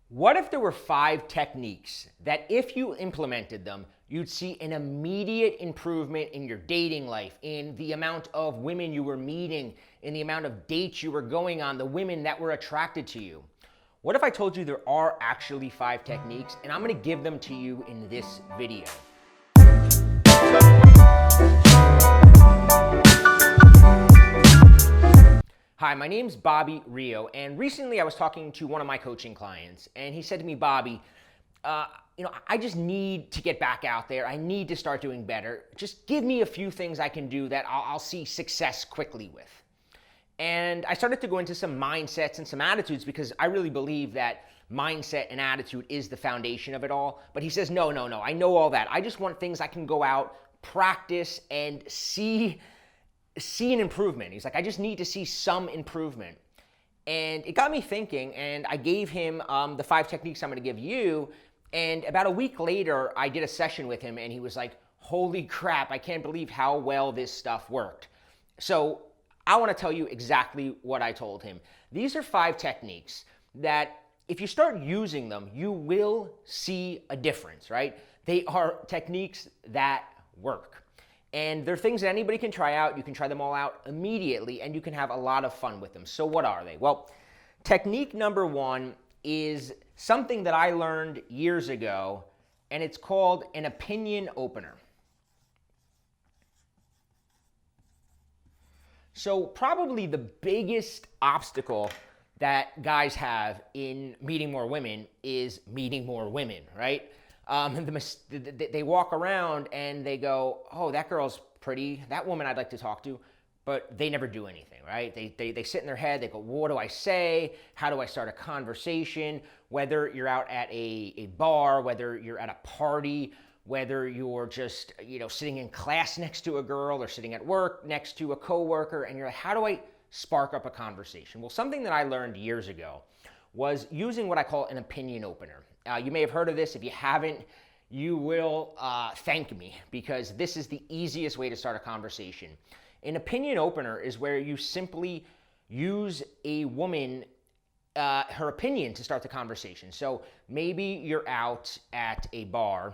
What if there were 5 techniques that if you implemented them, you'd see an immediate improvement in your dating life, in the amount of women you were meeting, in the amount of dates you were going on, the women that were attracted to you? What if I told you there are actually 5 techniques, and I'm gonna give them to you in this video? Hi, my name's Bobby Rio, and recently I was talking to one of my coaching clients, and he said to me, Bobby, I just need to get back out there. I need to start doing better. Just give me a few things I can do that I'll see success quickly with. And I started to go into some mindsets and some attitudes because I really believe that mindset and attitude is the foundation of it all. But he says, no, I know all that. I just want things I can go out, practice, and see an improvement. He's like, I just need to see some improvement. And it got me thinking, and I gave him the 5 techniques I'm going to give you. And about a week later, I did a session with him, and he was like, holy crap, I can't believe how well this stuff worked. So I want to tell you exactly what I told him. These are 5 techniques that if you start using them, you will see a difference, right? They are techniques that work. And they're things that anybody can try out. You can try them all out immediately, and you can have a lot of fun with them. So what are they? Well, technique number 1 is something that I learned years ago, and it's called an opinion opener. So probably the biggest obstacle that guys have in meeting more women is meeting more women, right? They walk around and they go, oh, that girl's pretty, that woman I'd like to talk to, but they never do anything, right? They sit in their head, they go, well, what do I say? How do I start a conversation? Whether you're out at a bar, whether you're at a party, whether you're just sitting in class next to a girl or sitting at work next to a coworker, and you're like, how do I spark up a conversation? Well, something that I learned years ago was using what I call an opinion opener. You may have heard of this. If you haven't, you will thank me, because this is the easiest way to start a conversation. An opinion opener is where you simply use a woman, her opinion, to start the conversation. So maybe you're out at a bar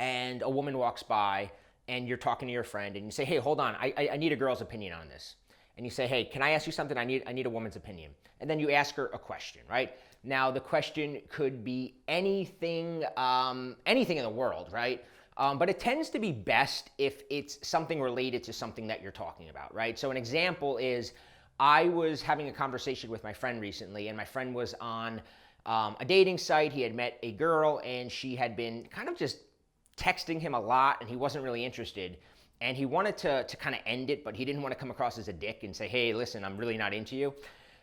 and a woman walks by and you're talking to your friend and you say, hey, hold on, I need a girl's opinion on this. And you say, hey, can I ask you something? I need a woman's opinion. And then you ask her a question, right? Now, the question could be anything in the world, right? But it tends to be best if it's something related to something that you're talking about, right? So an example is, I was having a conversation with my friend recently, and my friend was on a dating site. He had met a girl, and she had been kind of just texting him a lot, and he wasn't really interested. And he wanted to kind of end it, but he didn't want to come across as a dick and say, hey, listen, I'm really not into you.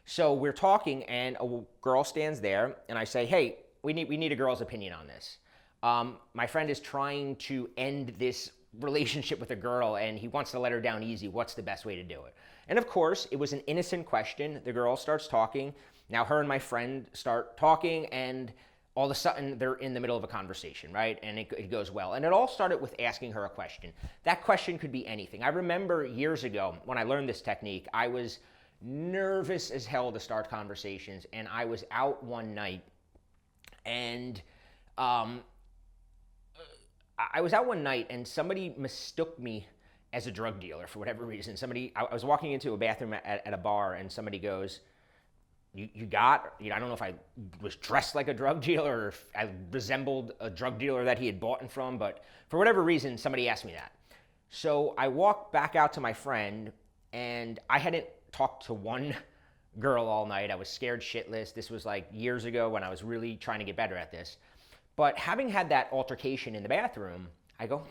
So we're talking, and a girl stands there, and I say, hey, we need a girl's opinion on this. My friend is trying to end this relationship with a girl, and he wants to let her down easy. What's the best way to do it? And of course, it was an innocent question. The girl starts talking. Now her and my friend start talking, and all of a sudden, they're in the middle of a conversation, right? And it goes well. And it all started with asking her a question. That question could be anything. I remember years ago when I learned this technique, I was nervous as hell to start conversations. And I was out one night, and somebody mistook me as a drug dealer for whatever reason. I was walking into a bathroom at a bar, and somebody goes, I don't know if I was dressed like a drug dealer or if I resembled a drug dealer that he had bought it from, but for whatever reason, somebody asked me that. So I walked back out to my friend, and I hadn't talked to one girl all night. I was scared shitless. This was like years ago when I was really trying to get better at this. But having had that altercation in the bathroom, I go,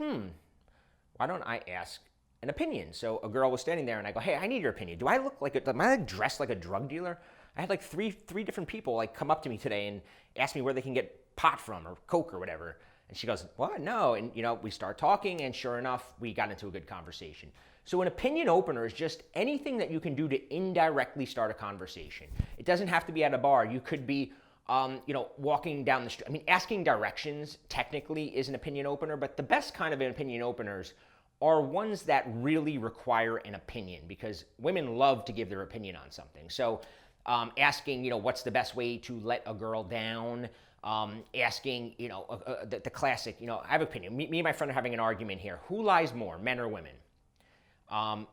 why don't I ask an opinion? So a girl was standing there, and I go, hey, I need your opinion. Am I dressed like a drug dealer? I had like three different people like come up to me today and ask me where they can get pot from or coke or whatever. And she goes, what? No. And we start talking, and sure enough, we got into a good conversation. So an opinion opener is just anything that you can do to indirectly start a conversation. It doesn't have to be at a bar. You could be walking down the street. I mean, asking directions technically is an opinion opener, but the best kind of opinion openers are ones that really require an opinion, because women love to give their opinion on something. So asking, what's the best way to let a girl down, asking, the classic, I have an opinion. Me and my friend are having an argument here. Who lies more, men or women? And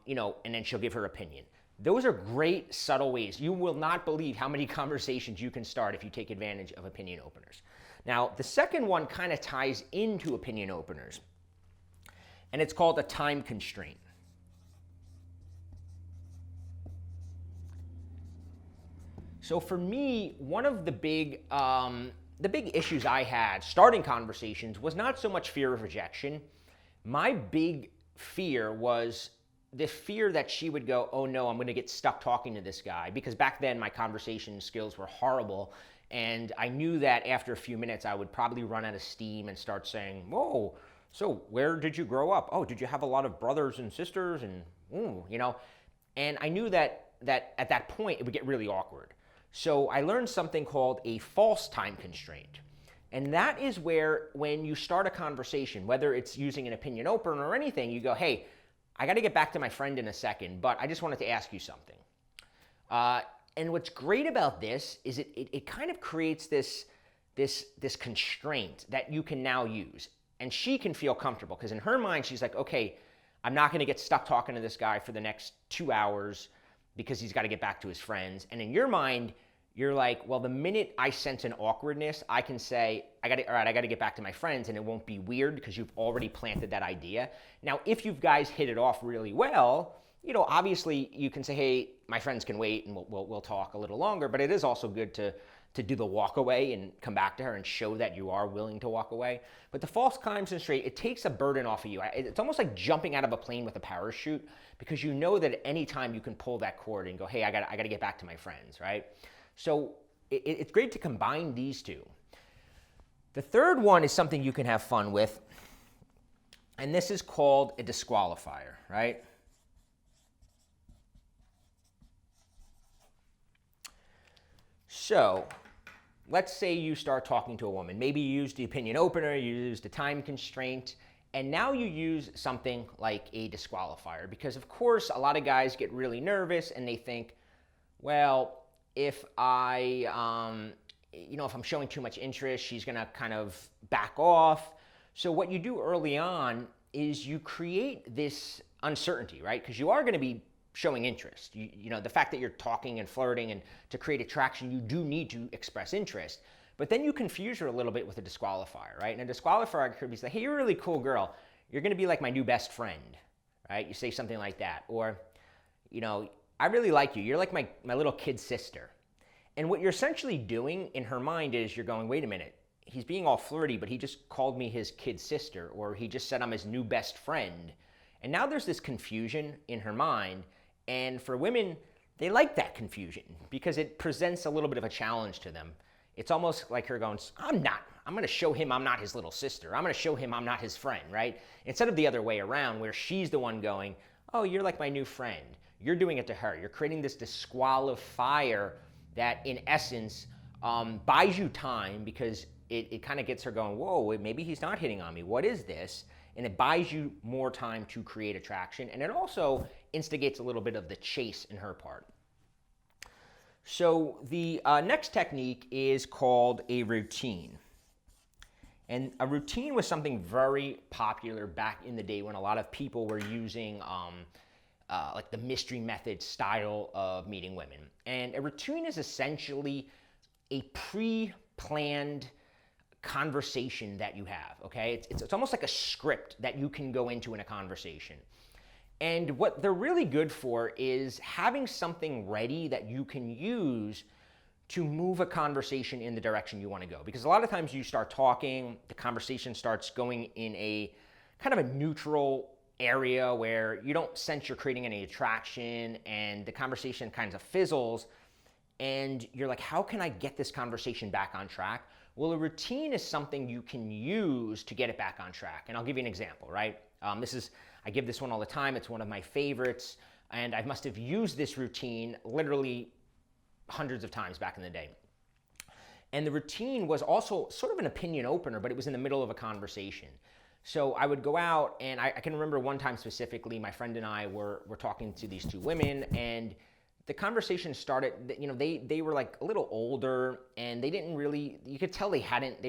then she'll give her opinion. Those are great, subtle ways. You will not believe how many conversations you can start if you take advantage of opinion openers. Now, the second one kind of ties into opinion openers, and it's called a time constraint. So for me, one of the big issues I had starting conversations was not so much fear of rejection. My big fear was the fear that she would go, oh no, I'm going to get stuck talking to this guy. Because back then my conversation skills were horrible. And I knew that after a few minutes I would probably run out of steam and start saying, whoa, so where did you grow up? Oh, did you have a lot of brothers and sisters? And, And I knew that at that point it would get really awkward. So I learned something called a false time constraint. And that is where when you start a conversation, whether it's using an opinion opener or anything, you go, hey, I got to get back to my friend in a second, but I just wanted to ask you something. And what's great about this is it kind of creates this constraint that you can now use. And she can feel comfortable because in her mind, she's like, okay, I'm not going to get stuck talking to this guy for the next 2 hours because he's got to get back to his friends. And in your mind, you're like, well, the minute I sense an awkwardness, I can say, I got to get back to my friends, and it won't be weird because you've already planted that idea. Now, if you guys hit it off really well, obviously you can say, hey, my friends can wait, and we'll talk a little longer. But it is also good to do the walk away and come back to her and show that you are willing to walk away. But the false time constraint, it takes a burden off of you. It's almost like jumping out of a plane with a parachute because you know that at any time you can pull that cord and go, hey, I got to get back to my friends, right? So it's great to combine these two. The third one is something you can have fun with, and this is called a disqualifier, right? So let's say you start talking to a woman. Maybe you used the opinion opener, you used a time constraint, and now you use something like a disqualifier because, of course, a lot of guys get really nervous and they think, well, if if I'm showing too much interest, she's going to kind of back off. So what you do early on is you create this uncertainty, right? Because you are going to be showing interest. The fact that you're talking and flirting and to create attraction, you do need to express interest. But then you confuse her a little bit with a disqualifier, right? And a disqualifier could be like, hey, you're a really cool girl. You're going to be like my new best friend, right? You say something like that. Or, I really like you. You're like my little kid sister. And what you're essentially doing in her mind is you're going, wait a minute, he's being all flirty, but he just called me his kid sister, or he just said I'm his new best friend. And now there's this confusion in her mind. And for women, they like that confusion because it presents a little bit of a challenge to them. It's almost like her going, I'm going to show him I'm not his little sister. I'm going to show him I'm not his friend, right? Instead of the other way around where she's the one going, oh, you're like my new friend. You're doing it to her. You're creating this disqualifier that in essence buys you time because it kind of gets her going, whoa, maybe he's not hitting on me. What is this? And it buys you more time to create attraction. And it also instigates a little bit of the chase in her part. So the next technique is called a routine. And a routine was something very popular back in the day when a lot of people were using like the mystery method style of meeting women. And a routine is essentially a pre-planned conversation that you have, okay? It's almost like a script that you can go into in a conversation. And what they're really good for is having something ready that you can use to move a conversation in the direction you want to go. Because a lot of times you start talking, the conversation starts going in a kind of a neutral area where you don't sense you're creating any attraction and the conversation kind of fizzles and you're like, how can I get this conversation back on track? Well, a routine is something you can use to get it back on track. And I'll give you an example, right? I give this one all the time. It's one of my favorites. And I must have used this routine literally hundreds of times back in the day. And the routine was also sort of an opinion opener, but it was in the middle of a conversation. So I would go out, and I can remember one time specifically, my friend and I were talking to these two women, and the conversation started, they were like a little older, and they didn't really, you could tell they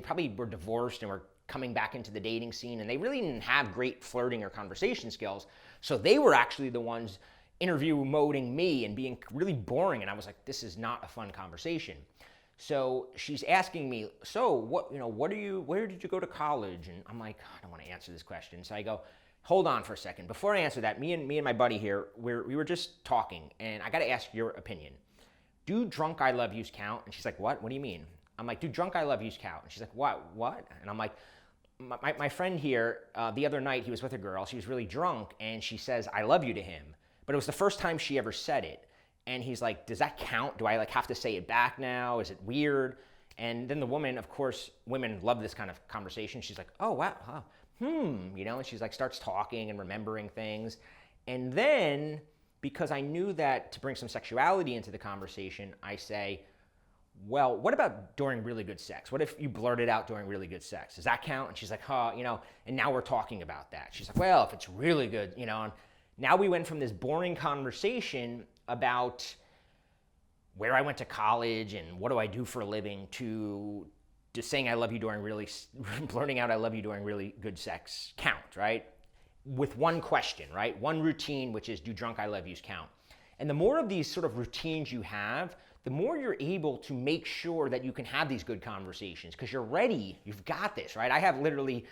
probably were divorced and were coming back into the dating scene, and they really didn't have great flirting or conversation skills. So they were actually the ones interview moding me and being really boring, and I was like, this is not a fun conversation. So she's asking me, so where did you go to college? And I'm like, I don't want to answer this question. So I go, hold on for a second. Before I answer that, me and my buddy here, we were just talking, and I got to ask your opinion. Do drunk I love yous count? And she's like, what? What do you mean? I'm like, do drunk I love yous count? And she's like, what? And I'm like, my friend here, the other night, he was with a girl. She was really drunk, and she says, I love you to him. But it was the first time she ever said it. And he's like, does that count? Do I like have to say it back now? Is it weird? And then the woman, of course, women love this kind of conversation. She's like, oh, wow, huh. And she's like, starts talking and remembering things. And then, because I knew that to bring some sexuality into the conversation, I say, well, what about during really good sex? What if you blurted out during really good sex? Does that count? And she's like, and now we're talking about that. She's like, well, if it's really good, and now we went from this boring conversation about where I went to college and what do I do for a living to just saying I love you during blurting out I love you during really good sex count, right? With one question, right? One routine, which is do drunk I love yous count? And the more of these sort of routines you have, the more you're able to make sure that you can have these good conversations because you're ready, you've got this, right? I have literally,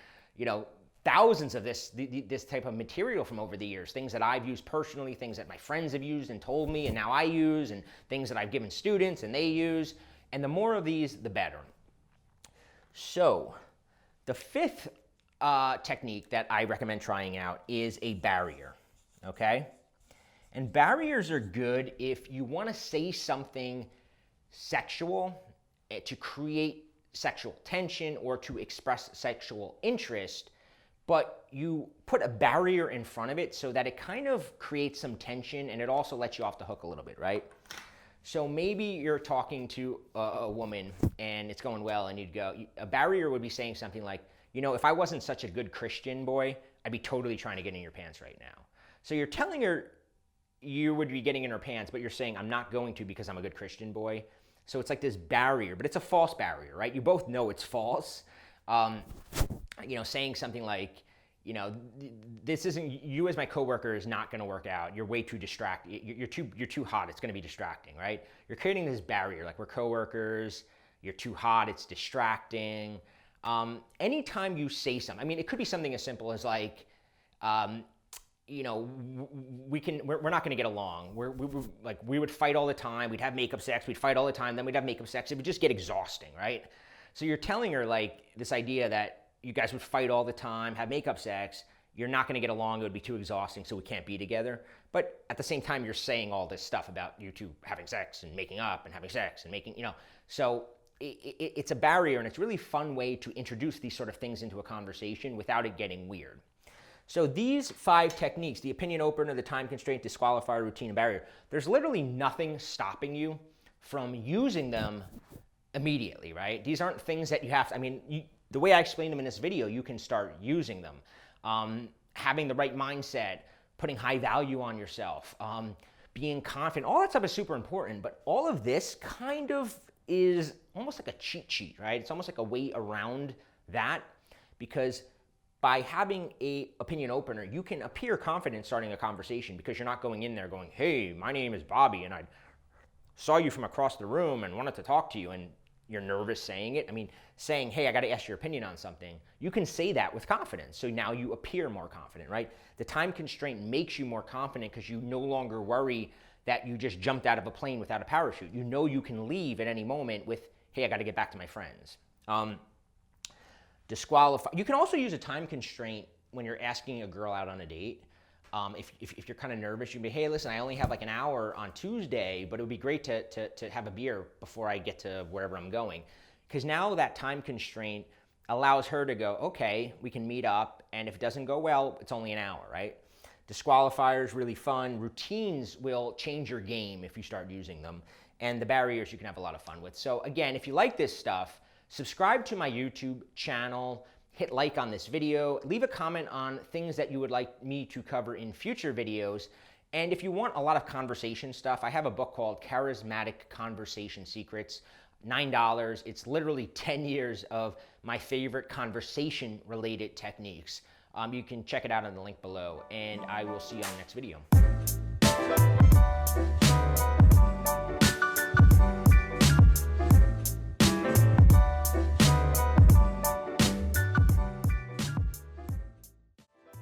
thousands of this type of material from over the years, things that I've used personally, things that my friends have used and told me and now I use, and things that I've given students and they use. And the more of these, the better. So the fifth technique that I recommend trying out is a barrier, okay? And barriers are good if you want to say something sexual to create sexual tension or to express sexual interest, but you put a barrier in front of it so that it kind of creates some tension and it also lets you off the hook a little bit, right? So maybe you're talking to a woman and it's going well and a barrier would be saying something like, if I wasn't such a good Christian boy, I'd be totally trying to get in your pants right now. So you're telling her you would be getting in her pants, but you're saying, I'm not going to because I'm a good Christian boy. So it's like this barrier, but it's a false barrier, right? You both know it's false. Saying something like, this isn't, you as my coworker is not going to work out. You're way too distracted. You're too hot. It's going to be distracting, right? You're creating this barrier, like we're coworkers. You're too hot. It's distracting. Anytime you say something, it could be something as simple as like, we're not going to get along. We would fight all the time. We'd have makeup sex. We'd fight all the time. Then we'd have makeup sex. It would just get exhausting, right? So you're telling her like this idea that you guys would fight all the time, have makeup sex. You're not going to get along. It would be too exhausting, so we can't be together. But at the same time, you're saying all this stuff about you two having sex and making up and having sex and making, So it's a barrier, and it's a really fun way to introduce these sort of things into a conversation without it getting weird. So these 5 techniques, the opinion opener, the time constraint, disqualifier, routine, and barrier, there's literally nothing stopping you from using them immediately, right? These aren't things that you have to, the way I explained them in this video, you can start using them. Having the right mindset, putting high value on yourself, being confident, all that stuff is super important, but all of this kind of is almost like a cheat sheet, right? It's almost like a way around that because by having a opinion opener, you can appear confident starting a conversation because you're not going in there going, hey, my name is Bobby and I saw you from across the room and wanted to talk to you, and you're nervous saying it. Saying, hey, I got to ask your opinion on something. You can say that with confidence. So now you appear more confident, right? The time constraint makes you more confident because you no longer worry that you just jumped out of a plane without a parachute. You know you can leave at any moment with, hey, I got to get back to my friends. Disqualify. You can also use a time constraint when you're asking a girl out on a date. If you're kind of nervous, you can be, hey, listen, I only have like an hour on Tuesday, but it would be great to have a beer before I get to wherever I'm going. Because now that time constraint allows her to go, okay, we can meet up, and if it doesn't go well, it's only an hour, right? Disqualifier is really fun. Routines will change your game if you start using them. And the barriers you can have a lot of fun with. So again, if you like this stuff, subscribe to my YouTube channel, hit like on this video, leave a comment on things that you would like me to cover in future videos, And if you want a lot of conversation stuff, I have a book called Charismatic Conversation Secrets, $9. It's literally 10 years of my favorite conversation-related techniques. You can check it out on the link below, and I will see you on the next video.